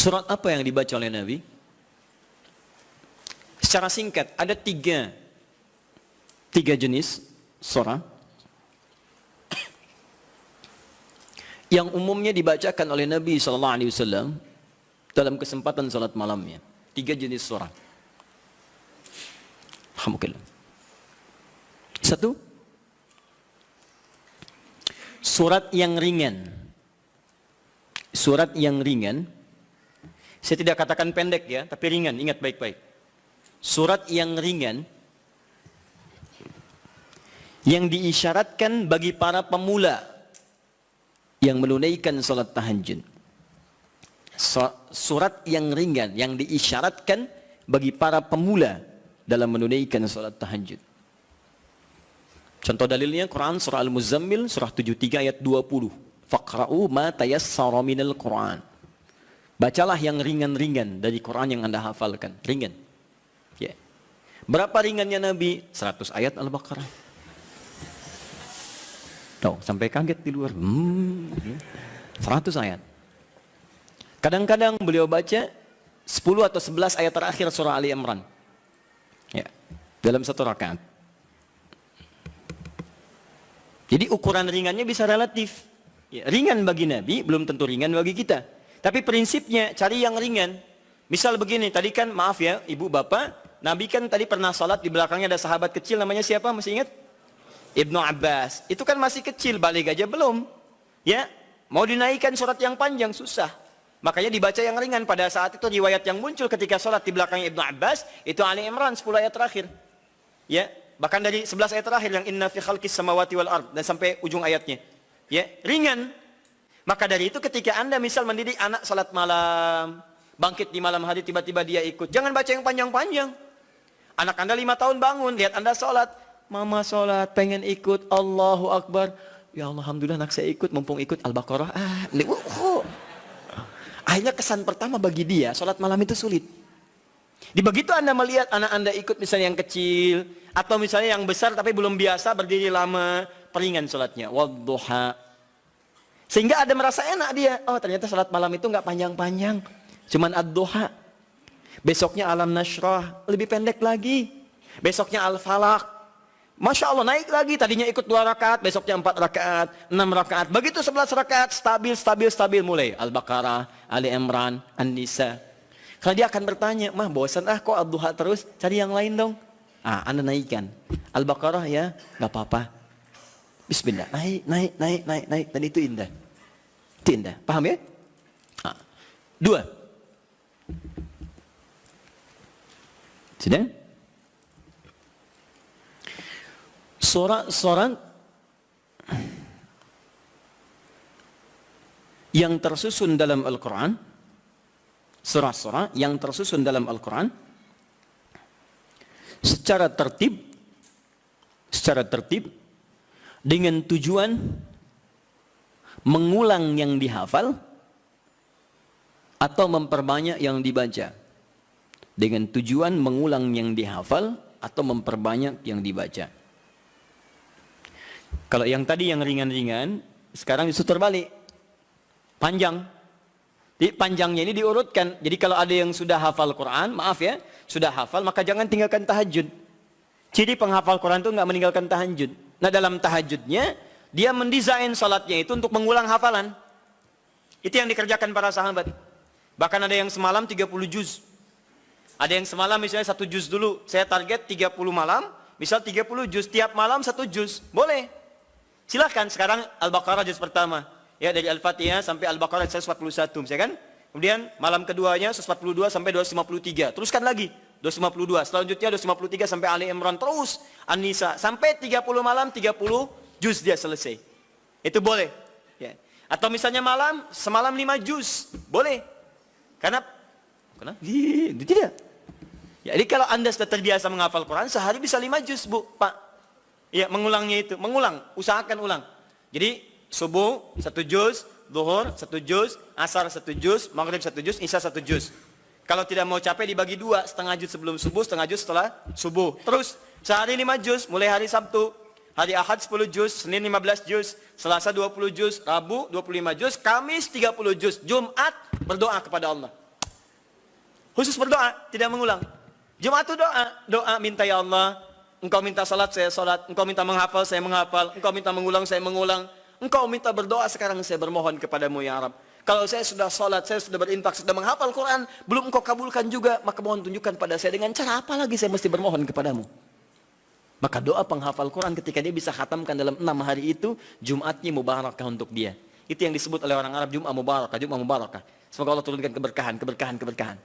Surat apa yang dibaca oleh Nabi? Secara singkat, ada tiga jenis surah yang umumnya dibacakan oleh Nabi SAW dalam kesempatan salat malamnya. Tiga jenis surah. Alhamdulillah. Satu, surat yang ringan. Surat yang ringan. Saya tidak katakan pendek ya, tapi ringan. Ingat baik-baik. Surat yang ringan yang diisyaratkan bagi para pemula yang menunaikan salat tahajud. Surat yang ringan yang diisyaratkan bagi para pemula dalam menunaikan salat tahajud. Contoh dalilnya Quran surah Al-Muzammil surah 73 ayat 20. Faqra'u ma tayassara minal Quran. Bacalah yang ringan-ringan dari Quran yang Anda hafalkan. Ringan. Ya. Berapa ringannya Nabi? 100 ayat Al-Baqarah. Tuh, sampai kaget di luar. 100 ayat. Kadang-kadang beliau baca 10 atau 11 ayat terakhir surah Ali Imran. Ya, dalam satu rakaat. Jadi ukuran ringannya bisa relatif. Ya, ringan bagi Nabi, belum tentu ringan bagi kita. Tapi prinsipnya cari yang ringan. Misal begini, tadi kan maaf ya, ibu bapak, Nabi kan tadi pernah salat di belakangnya ada sahabat kecil namanya siapa? Masih ingat? Ibnu Abbas. Itu kan masih kecil, balik aja belum. Ya, mau dinaikkan surat yang panjang susah. Makanya dibaca yang ringan. Pada saat itu riwayat yang muncul ketika salat di belakangnya Ibnu Abbas itu Ali Imran 10 ayat terakhir. Ya, bahkan dari 11 ayat terakhir yang inna fi khalqis samawati wal ard dan sampai ujung ayatnya. Ya, ringan. Maka dari itu ketika Anda misal mendidik anak salat malam, bangkit di malam hari tiba-tiba dia ikut, jangan baca yang panjang-panjang. Anak Anda 5 tahun bangun, lihat Anda salat, mama salat, pengen ikut, Allahu Akbar. Ya Allah, alhamdulillah anak saya ikut, mumpung ikut Al-Baqarah. Akhirnya kesan pertama bagi dia, salat malam itu sulit. Di begitu Anda melihat anak Anda ikut misalnya yang kecil, atau misalnya yang besar tapi belum biasa berdiri lama, peringan salatnya. Wadduha. Sehingga ada merasa enak dia. Oh ternyata salat malam itu nggak panjang-panjang. Cuman ad-duha. Besoknya alam nashrah. Lebih pendek lagi. Besoknya al-falaq. Masya Allah naik lagi. Tadinya ikut 2 rakaat. Besoknya 4 rakaat. 6 rakaat. Begitu 11 rakaat. Stabil mulai. Al-Baqarah. Ali Imran. An-Nisa. Kalau dia akan bertanya. Mah bosan kok ad-duha terus. Cari yang lain dong. Anda naikkan. Al-Baqarah ya. Nggak apa-apa. Bismillah, naik, dan itu indah. Itu indah, paham ya? 2. Sudah? Surah yang tersusun dalam Al-Quran, surah-surah yang tersusun dalam Al-Quran, secara tertib, dengan tujuan mengulang yang dihafal atau memperbanyak yang dibaca. Dengan tujuan mengulang yang dihafal atau memperbanyak yang dibaca. Kalau yang tadi yang ringan-ringan, sekarang disuruh terbalik. Panjang. Jadi panjangnya ini diurutkan. Jadi kalau ada yang sudah hafal Quran, maaf ya, sudah hafal, maka jangan tinggalkan tahajud. Ciri penghafal Quran itu nggak meninggalkan tahajud. Nah dalam tahajudnya, dia mendesain salatnya itu untuk mengulang hafalan. Itu yang dikerjakan para sahabat. Bahkan ada yang semalam 30 juz. Ada yang semalam misalnya 1 juz dulu. Saya target 30 malam, misal 30 juz. Tiap malam 1 juz. Boleh. Silahkan sekarang Al-Baqarah juz pertama. Ya dari Al-Fatihah sampai Al-Baqarah 141. Misalkan. Kemudian malam keduanya 142 sampai 253. Teruskan lagi. 252, selanjutnya 253 sampai Ali Imran, terus An-Nisa sampai 30 malam 30 juz dia selesai. Itu boleh. Ya. Atau misalnya semalam 5 juz, boleh. Karena tidak. Ya, jadi kalau Anda sudah terbiasa menghafal Quran, sehari bisa 5 juz, Bu, Pak. Ya, mengulangnya itu, usahakan ulang. Jadi subuh 1 juz, zuhur 1 juz, asar 1 juz, maghrib 1 juz, isya 1 juz. Kalau tidak mau capek dibagi 2, setengah juz sebelum subuh, setengah juz setelah subuh. Terus sehari 5 juz, mulai hari Sabtu, hari Ahad 10 juz, Senin 15 juz, Selasa 20 juz, Rabu 25 juz, Kamis 30 juz, Jumat berdoa kepada Allah. Khusus berdoa, tidak mengulang. Jumat itu doa. Doa minta, ya Allah, Engkau minta salat, saya salat. Engkau minta menghafal, saya menghafal. Engkau minta mengulang, saya mengulang. Engkau minta berdoa, sekarang saya bermohon kepadamu ya Rabb. Kalau saya sudah salat, saya sudah berinfak, sudah menghafal Quran, belum Engkau kabulkan juga, maka mohon tunjukkan pada saya dengan cara apa lagi saya mesti bermohon kepadamu. Maka doa penghafal Quran ketika dia bisa khatamkan dalam 6 hari itu, Jumatnya mubarakah untuk dia. Itu yang disebut oleh orang Arab Jum'ah mubarakah, Jum'ah mubarakah. Semoga Allah turunkan keberkahan, keberkahan, keberkahan.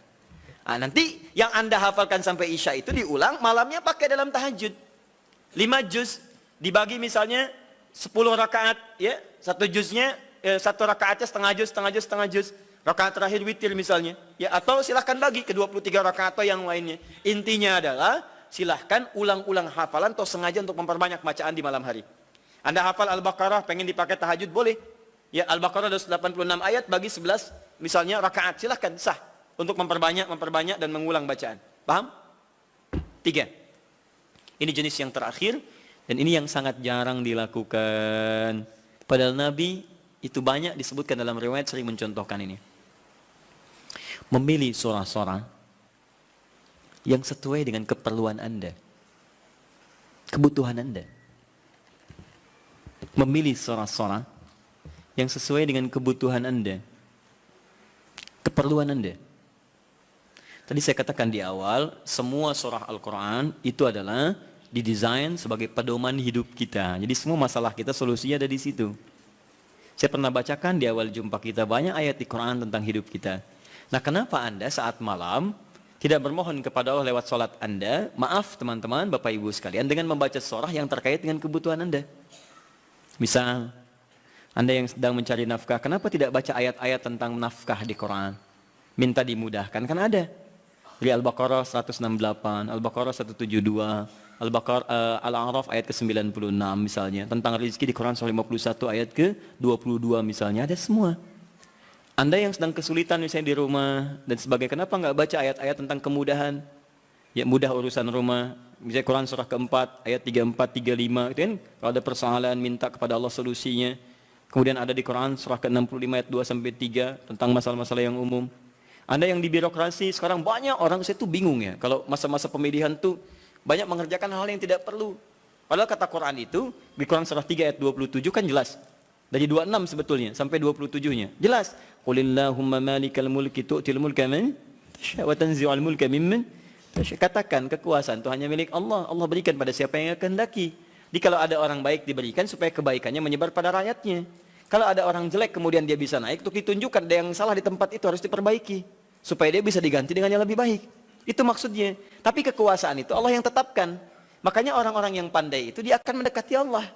Nah, nanti yang Anda hafalkan sampai Isya itu diulang, malamnya pakai dalam tahajud. 5 juz dibagi misalnya 10 rakaat, ya, satu juznya, satu rakaatnya setengah juz, setengah juz, setengah juz. Rakaat terakhir witir misalnya, ya, atau silahkan bagi ke 23 rakaat atau yang lainnya. Intinya adalah silahkan ulang-ulang hafalan atau sengaja untuk memperbanyak bacaan di malam hari. Anda hafal Al-Baqarah, pengen dipakai tahajud, boleh. Ya, Al-Baqarah 86 ayat bagi 11 misalnya rakaat, silahkan, sah. Untuk memperbanyak dan mengulang bacaan. Paham? 3. Ini jenis yang terakhir. Dan ini yang sangat jarang dilakukan. Padahal Nabi itu banyak disebutkan dalam riwayat sering mencontohkan ini. Memilih surah-surah yang sesuai dengan keperluan Anda. Kebutuhan Anda. Memilih surah-surah yang sesuai dengan kebutuhan Anda. Keperluan Anda. Tadi saya katakan di awal, semua surah Al-Quran itu adalah didesain sebagai pedoman hidup kita. Jadi semua masalah kita solusinya ada di situ. Saya pernah bacakan di awal jumpa kita banyak ayat di Quran tentang hidup kita. Nah, kenapa Anda saat malam tidak bermohon kepada Allah lewat sholat Anda? Maaf teman-teman, Bapak Ibu sekalian, dengan membaca surah yang terkait dengan kebutuhan Anda. Misal, Anda yang sedang mencari nafkah, kenapa tidak baca ayat-ayat tentang nafkah di Quran? Minta dimudahkan, kan ada. Di Al-Baqarah 168, Al-Baqarah 172, Al-A'raf ayat ke-96 misalnya. Tentang rezeki di Quran surah 51 ayat ke-22 misalnya. Ada semua. Anda yang sedang kesulitan misalnya di rumah dan sebagainya, kenapa nggak baca ayat-ayat tentang kemudahan? Ya, mudah urusan rumah. Misalnya Quran surah ke-4 ayat 34, 35. Itu kan kalau ada persoalan minta kepada Allah solusinya. Kemudian ada di Quran surah ke-65 ayat 2-3 tentang masalah-masalah yang umum. Anda yang di birokrasi, sekarang banyak orang, saya tuh bingung ya. Kalau masa-masa pemilihan tuh banyak mengerjakan hal yang tidak perlu. Padahal kata Quran itu, di Quran surah 3 ayat 27 kan jelas. Dari 26 sebetulnya, sampai 27-nya. Jelas. Qulillahumma malikal mulki tu'til mulka man tasha' wa tanzi'ul mulka mimman tasha'. Katakan kekuasaan itu hanya milik Allah. Allah berikan pada siapa yang kehendaki. Jadi kalau ada orang baik diberikan supaya kebaikannya menyebar pada rakyatnya. Kalau ada orang jelek kemudian dia bisa naik, untuk ditunjukkan ada yang salah di tempat itu harus diperbaiki. Supaya dia bisa diganti dengan yang lebih baik. Itu maksudnya. Tapi kekuasaan itu Allah yang tetapkan. Makanya orang-orang yang pandai itu dia akan mendekati Allah.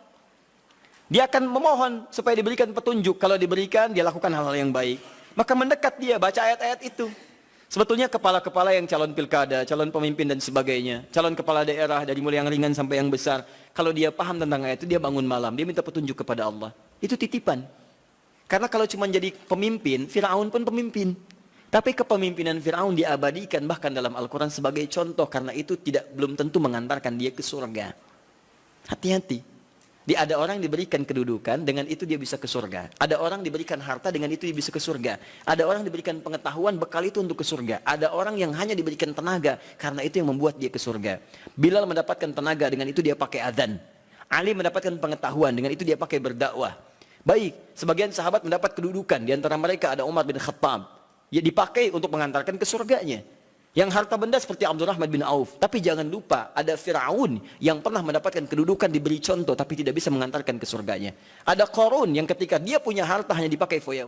Dia akan memohon supaya diberikan petunjuk. Kalau diberikan, dia lakukan hal-hal yang baik. Maka mendekat dia, baca ayat-ayat itu. Sebetulnya kepala-kepala yang calon pilkada, calon pemimpin dan sebagainya, calon kepala daerah dari mulai yang ringan sampai yang besar, kalau dia paham tentang ayat itu, dia bangun malam, dia minta petunjuk kepada Allah. Itu titipan. Karena kalau cuma jadi pemimpin, Fir'aun pun pemimpin. Tapi kepemimpinan Fir'aun diabadikan bahkan dalam Al-Quran sebagai contoh. Karena itu belum tentu mengantarkan dia ke surga. Hati-hati. Ada orang diberikan kedudukan, dengan itu dia bisa ke surga. Ada orang diberikan harta, dengan itu dia bisa ke surga. Ada orang diberikan pengetahuan, bekal itu untuk ke surga. Ada orang yang hanya diberikan tenaga, karena itu yang membuat dia ke surga. Bilal mendapatkan tenaga, dengan itu dia pakai adzan. Ali mendapatkan pengetahuan, dengan itu dia pakai berdakwah. Baik, sebagian sahabat mendapat kedudukan. Di antara mereka ada Umar bin Khattab. Ya, dipakai untuk mengantarkan ke surganya. Yang harta benda seperti Abdurrahman bin Auf. Tapi jangan lupa, ada Fir'aun yang pernah mendapatkan kedudukan, diberi contoh, tapi tidak bisa mengantarkan ke surganya. Ada Qarun yang ketika dia punya harta hanya dipakai foya-foya.